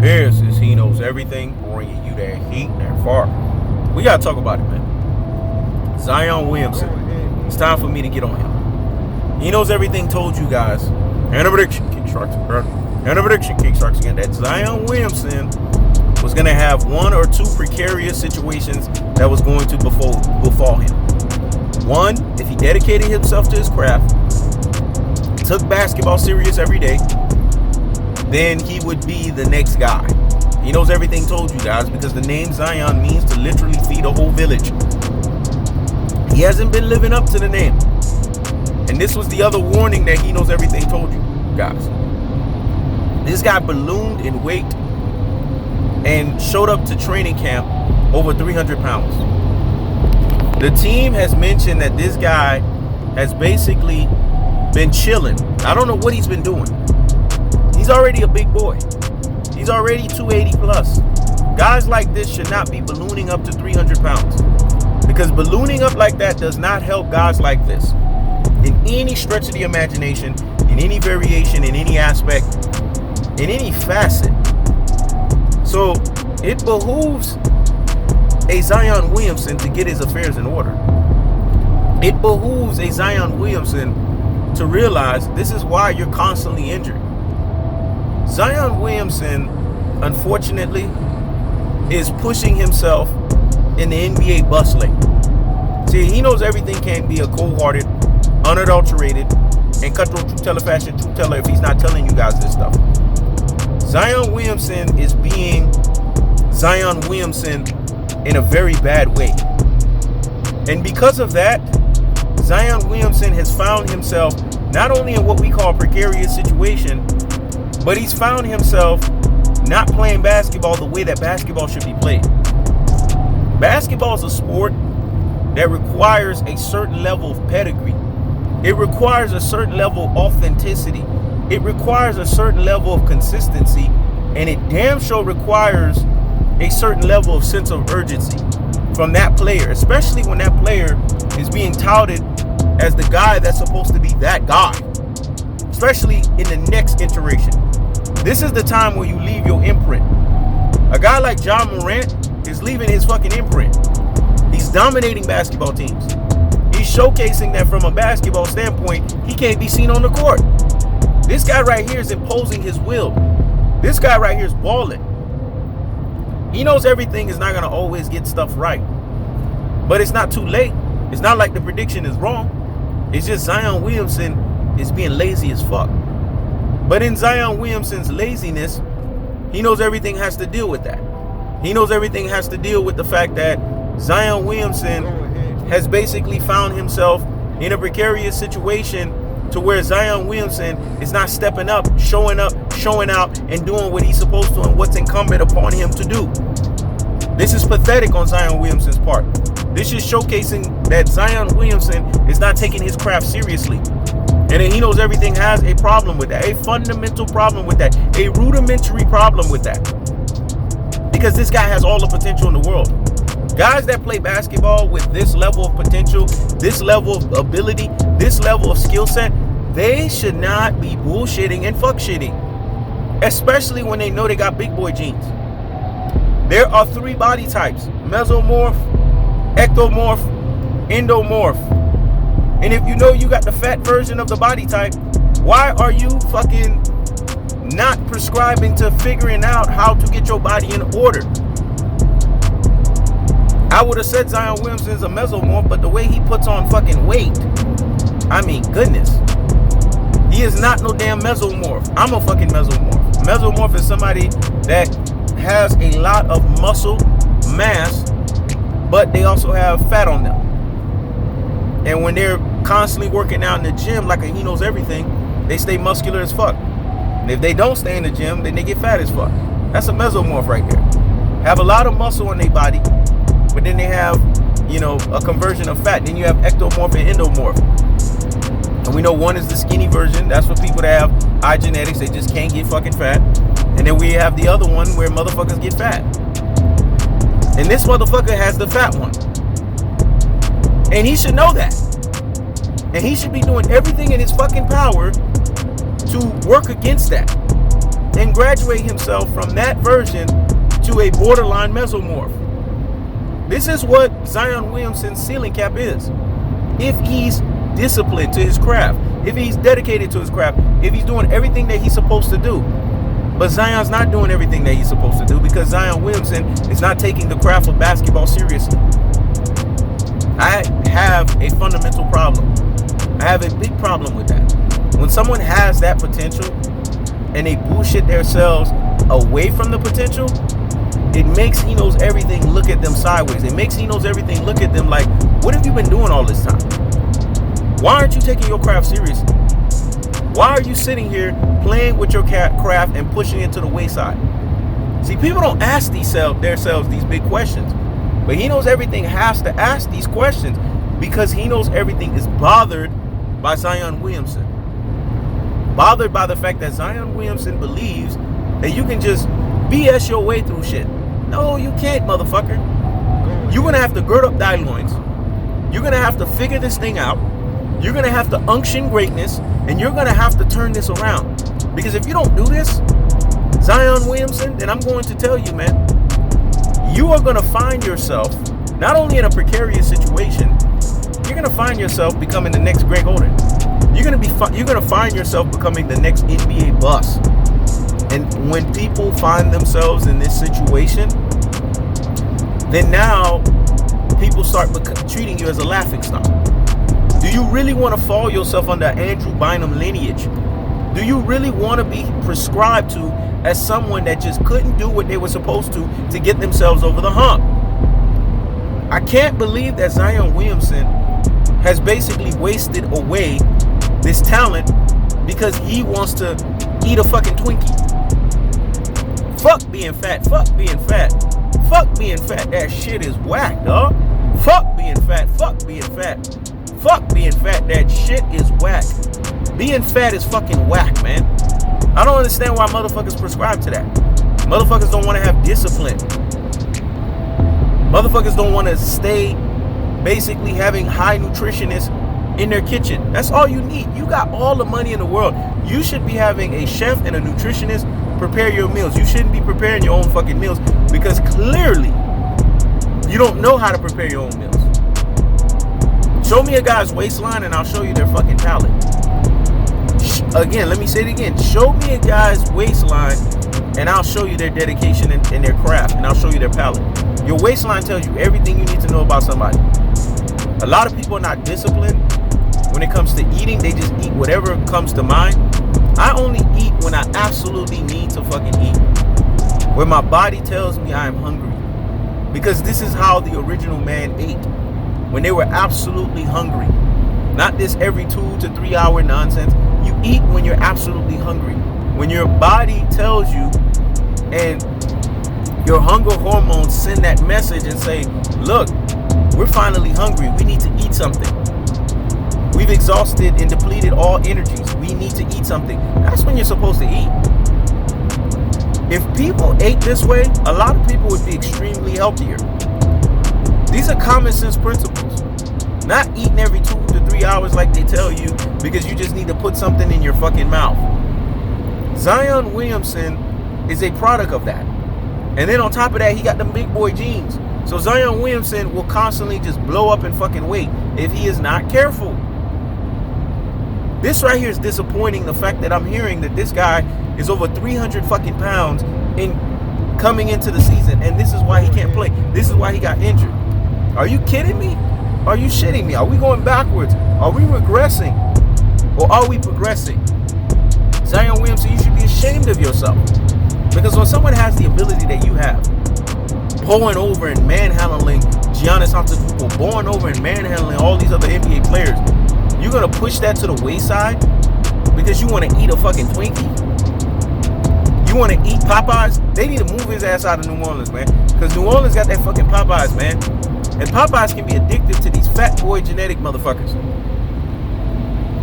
This is He Knows Everything, bringing you that heat and far. We gotta talk about it, man. Zion Williamson. It's time for me to get on him. He Knows Everything told you guys, and a prediction, King Sharks, again, that Zion Williamson was gonna have one or two precarious situations that was going to befall him. One, if he dedicated himself to his craft, took basketball serious every day, then he would be the next guy. He Knows Everything told you guys, because the name Zion means to literally feed a whole village. He hasn't been living up to the name. And this was the other warning that He Knows Everything told you guys. This guy ballooned in weight and showed up to training camp over 300 pounds. The team has mentioned that this guy has basically been chilling. I don't know what he's been doing. He's already a big boy. He's already 280 plus. Guys like this should not be ballooning up to 300 pounds. Because ballooning up like that does not help guys like this. In any stretch of the imagination, in any variation, in any aspect, in any facet. So it behooves a Zion Williamson to get his affairs in order. It behooves a Zion Williamson to realize this is why you're constantly injured. Zion Williamson, unfortunately, is pushing himself in the NBA bus lane. See, He Knows Everything can't be a cold-hearted, unadulterated, and cutthroat truth-teller fashion truth-teller if he's not telling you guys this stuff. Zion Williamson is being Zion Williamson in a very bad way. And because of that, Zion Williamson has found himself not only in what we call a precarious situation, but he's found himself not playing basketball the way that basketball should be played. Basketball is a sport that requires a certain level of pedigree. It requires a certain level of authenticity. It requires a certain level of consistency, and it damn sure requires a certain level of sense of urgency from that player, especially when that player is being touted as the guy that's supposed to be that guy, especially in the next iteration. This is the time where you leave your imprint. A guy like Ja Morant is leaving his fucking imprint. He's dominating basketball teams. He's showcasing that from a basketball standpoint, he can't be seen on the court. This guy right here is imposing his will. This guy right here is balling. He Knows Everything is not going to always get stuff right. But it's not too late. It's not like the prediction is wrong. It's just Zion Williamson is being lazy as fuck. But in Zion Williamson's laziness, He Knows Everything has to deal with that. He Knows Everything has to deal with the fact that Zion Williamson has basically found himself in a precarious situation to where Zion Williamson is not stepping up, showing out, and doing what he's supposed to and what's incumbent upon him to do. This is pathetic on Zion Williamson's part. This is showcasing that Zion Williamson is not taking his craft seriously. And He Knows Everything has a problem with that, a fundamental problem with that, a rudimentary problem with that. Because this guy has all the potential in the world. Guys that play basketball with this level of potential, this level of ability, this level of skill set, they should not be bullshitting and fuck shitting. Especially when they know they got big boy genes. There are three body types: Mesomorph, Ectomorph, Endomorph. And if you know you got the fat version of the body type, why are you fucking not prescribing to figuring out how to get your body in order? I would have said Zion Williamson's a mesomorph, but the way he puts on fucking weight, I mean, goodness. He is not no damn mesomorph. I'm a fucking mesomorph. Mesomorph is somebody that has a lot of muscle mass, but they also have fat on them. And when they're constantly working out in the gym like a He Knows Everything, they stay muscular as fuck. And if they don't stay in the gym, then they get fat as fuck. That's a mesomorph right there. Have a lot of muscle on their body, but then they have, a conversion of fat. Then you have ectomorph and endomorph. And we know one is the skinny version. That's for people that have high genetics. They just can't get fucking fat. And then we have the other one where motherfuckers get fat. And this motherfucker has the fat one. And he should know that. And he should be doing everything in his fucking power to work against that. and graduate himself from that version to a borderline mesomorph. This is what Zion Williamson's ceiling cap is. If he's disciplined to his craft, if he's dedicated to his craft, if he's doing everything that he's supposed to do. But Zion's not doing everything that he's supposed to do because Zion Williamson is not taking the craft of basketball seriously. I have a fundamental problem. I have a big problem with that. When someone has that potential and they bullshit themselves away from the potential, it makes He Knows Everything look at them sideways. It makes He Knows Everything look at them like, what have you been doing all this time? Why aren't you taking your craft seriously? Why are you sitting here playing with your craft and pushing it to the wayside? See, people don't ask themselves these big questions. But He Knows Everything has to ask these questions because He Knows Everything is bothered by Zion Williamson. Bothered by the fact that Zion Williamson believes that you can just BS your way through shit. No, you can't, motherfucker. You're going to have to gird up thy loins. You're going to have to figure this thing out. You're going to have to unction greatness, and you're going to have to turn this around. Because if you don't do this, Zion Williamson, then I'm going to tell you, man, you are going to find yourself not only in a precarious situation, you're going to find yourself becoming the next Greg Oden. You're going to find yourself becoming the next NBA bust. And when people find themselves in this situation, then now people start treating you as a laughingstock. Do you really want to fall yourself under Andrew Bynum lineage? Do you really want to be prescribed to as someone that just couldn't do what they were supposed to get themselves over the hump? I can't believe that Zion Williamson has basically wasted away this talent because he wants to eat a fucking Twinkie. Fuck being fat. Fuck being fat. Fuck being fat. That shit is whack, dog. Fuck being fat. Fuck being fat. Fuck being fat. That shit is whack. Being fat is fucking whack, man. I don't understand why motherfuckers prescribe to that. Motherfuckers don't want to have discipline. Motherfuckers don't want to stay basically having high nutritionists in their kitchen. That's all you need. You got all the money in the world. You should be having a chef and a nutritionist prepare your meals. You shouldn't be preparing your own fucking meals because clearly you don't know how to prepare your own meals. Show me a guy's waistline and I'll show you their fucking palate. Again, let me say it again. Show me a guy's waistline and I'll show you their dedication and their craft, and I'll show you their palate. Your waistline tells you everything you need to know about somebody. A lot of people are not disciplined when it comes to eating. They just eat whatever comes to mind. I only eat when I absolutely need to fucking eat. When my body tells me I am hungry. Because this is how the original man ate. When they were absolutely hungry. Not this every 2 to 3 hour nonsense. You eat when you're absolutely hungry. When your body tells you and your hunger hormones send that message and say, look, we're finally hungry. We need to eat something. We've exhausted and depleted all energies. We need to eat something. That's when you're supposed to eat. If people ate this way, a lot of people would be extremely healthier. These are common sense principles. Not eating every 2 to 3 hours like they tell you because you just need to put something in your fucking mouth. Zion Williamson is a product of that. And then on top of that, he got them big boy jeans. So Zion Williamson will constantly just blow up in fucking weight if he is not careful. This right here is disappointing. The fact that I'm hearing that this guy is over 300 fucking pounds in coming into the season, and this is why he can't play. This is why he got injured. Are you kidding me? Are you shitting me? Are we going backwards? Are we regressing? Or are we progressing? Zion Williamson, you should be ashamed of yourself. Because when someone has the ability that you have, pulling over and manhandling Giannis Antetokounmpo, pulling over and manhandling all these other NBA players, you're going to push that to the wayside because you want to eat a fucking Twinkie? You want to eat Popeyes? They need to move his ass out of New Orleans, man. Because New Orleans got that fucking Popeyes, man. And Popeyes can be addictive to these fat boy genetic motherfuckers.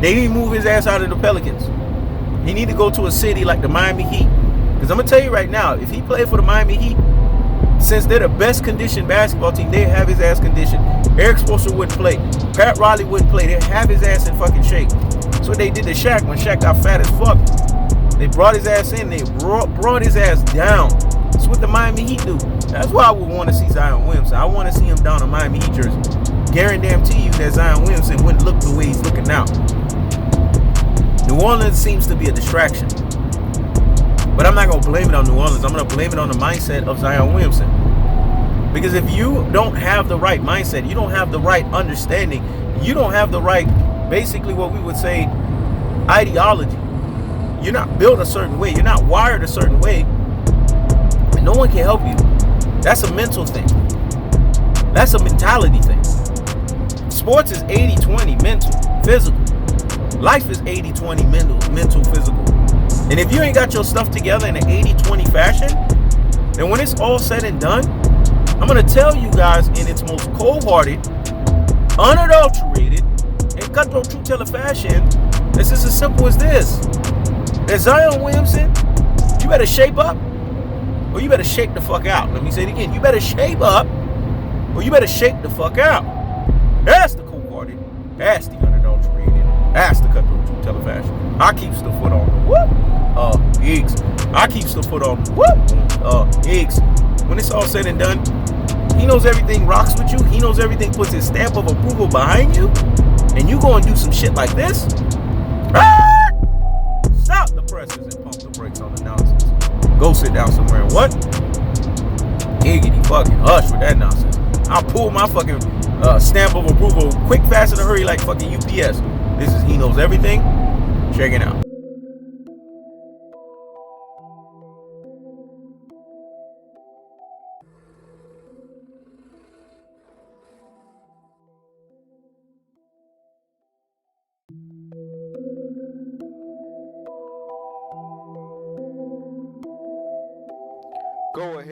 They need to move his ass out of the Pelicans. He need to go to a city like the Miami Heat. Because I'm going to tell you right now, if he played for the Miami Heat, since they're the best conditioned basketball team, they have his ass conditioned. Eric Spoelstra wouldn't play. Pat Riley wouldn't play. They'd have his ass in fucking shape. That's what they did to Shaq when Shaq got fat as fuck. They brought his ass in. They brought his ass down. That's what the Miami Heat do. That's why I would want to see Zion Williamson. I want to see him down a Miami Heat jersey. Guarantee you that Zion Williamson wouldn't look the way he's looking now. New Orleans seems to be a distraction. But I'm not going to blame it on New Orleans. I'm going to blame it on the mindset of Zion Williamson. Because if you don't have the right mindset, you don't have the right understanding, you don't have the right, basically what we would say, ideology. You're not built a certain way. You're not wired a certain way. And no one can help you. That's a mental thing. That's a mentality thing. Sports is 80-20, mental, physical. Life is 80-20, mental, physical. And if you ain't got your stuff together in an 80-20 fashion, then when it's all said and done, I'm going to tell you guys in its most cold-hearted, unadulterated, and cutthroat truth-teller fashion, this is as simple as this. That Zion Williamson, you better shape up or you better shake the fuck out. Let me say it again. You better shape up or you better shake the fuck out. That's the cold-hearted. That's the unadulterated. That's the cutthroat truth-teller fashion. I keeps the foot on the whoop. Eggs. I keeps the foot on the whoop. Eggs. When it's all said and done, he knows everything rocks with you. He knows everything puts his stamp of approval behind you. And you go and do some shit like this. Stop the presses and pump the brakes on the nonsense. Go sit down somewhere and what? Giggity fucking hush with that nonsense. I'll pull my fucking stamp of approval quick, fast, in a hurry like fucking UPS. This is He Knows Everything. Check it out. Go ahead.